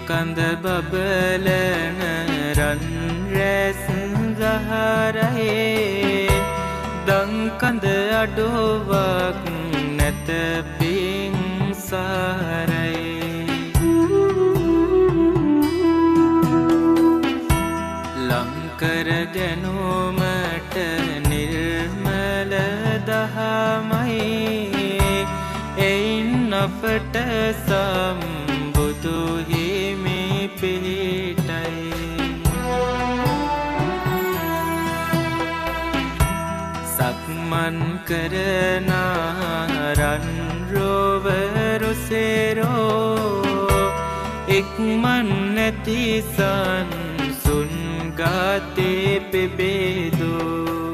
කඳ බබලන රන් රැස් ගහරහේ දන් කඳ අඩුවක් නැත පිංසාරේ ලංකර ගැනුමට නිර්මල දහමයි එයින් අපට සම්බුදු හිමි පිහිටයි සක්මන් කරන රන් රොවරුසෙරෝ ඉක්මන් නැති සංසුන් ගාතේ පෙබේදෝ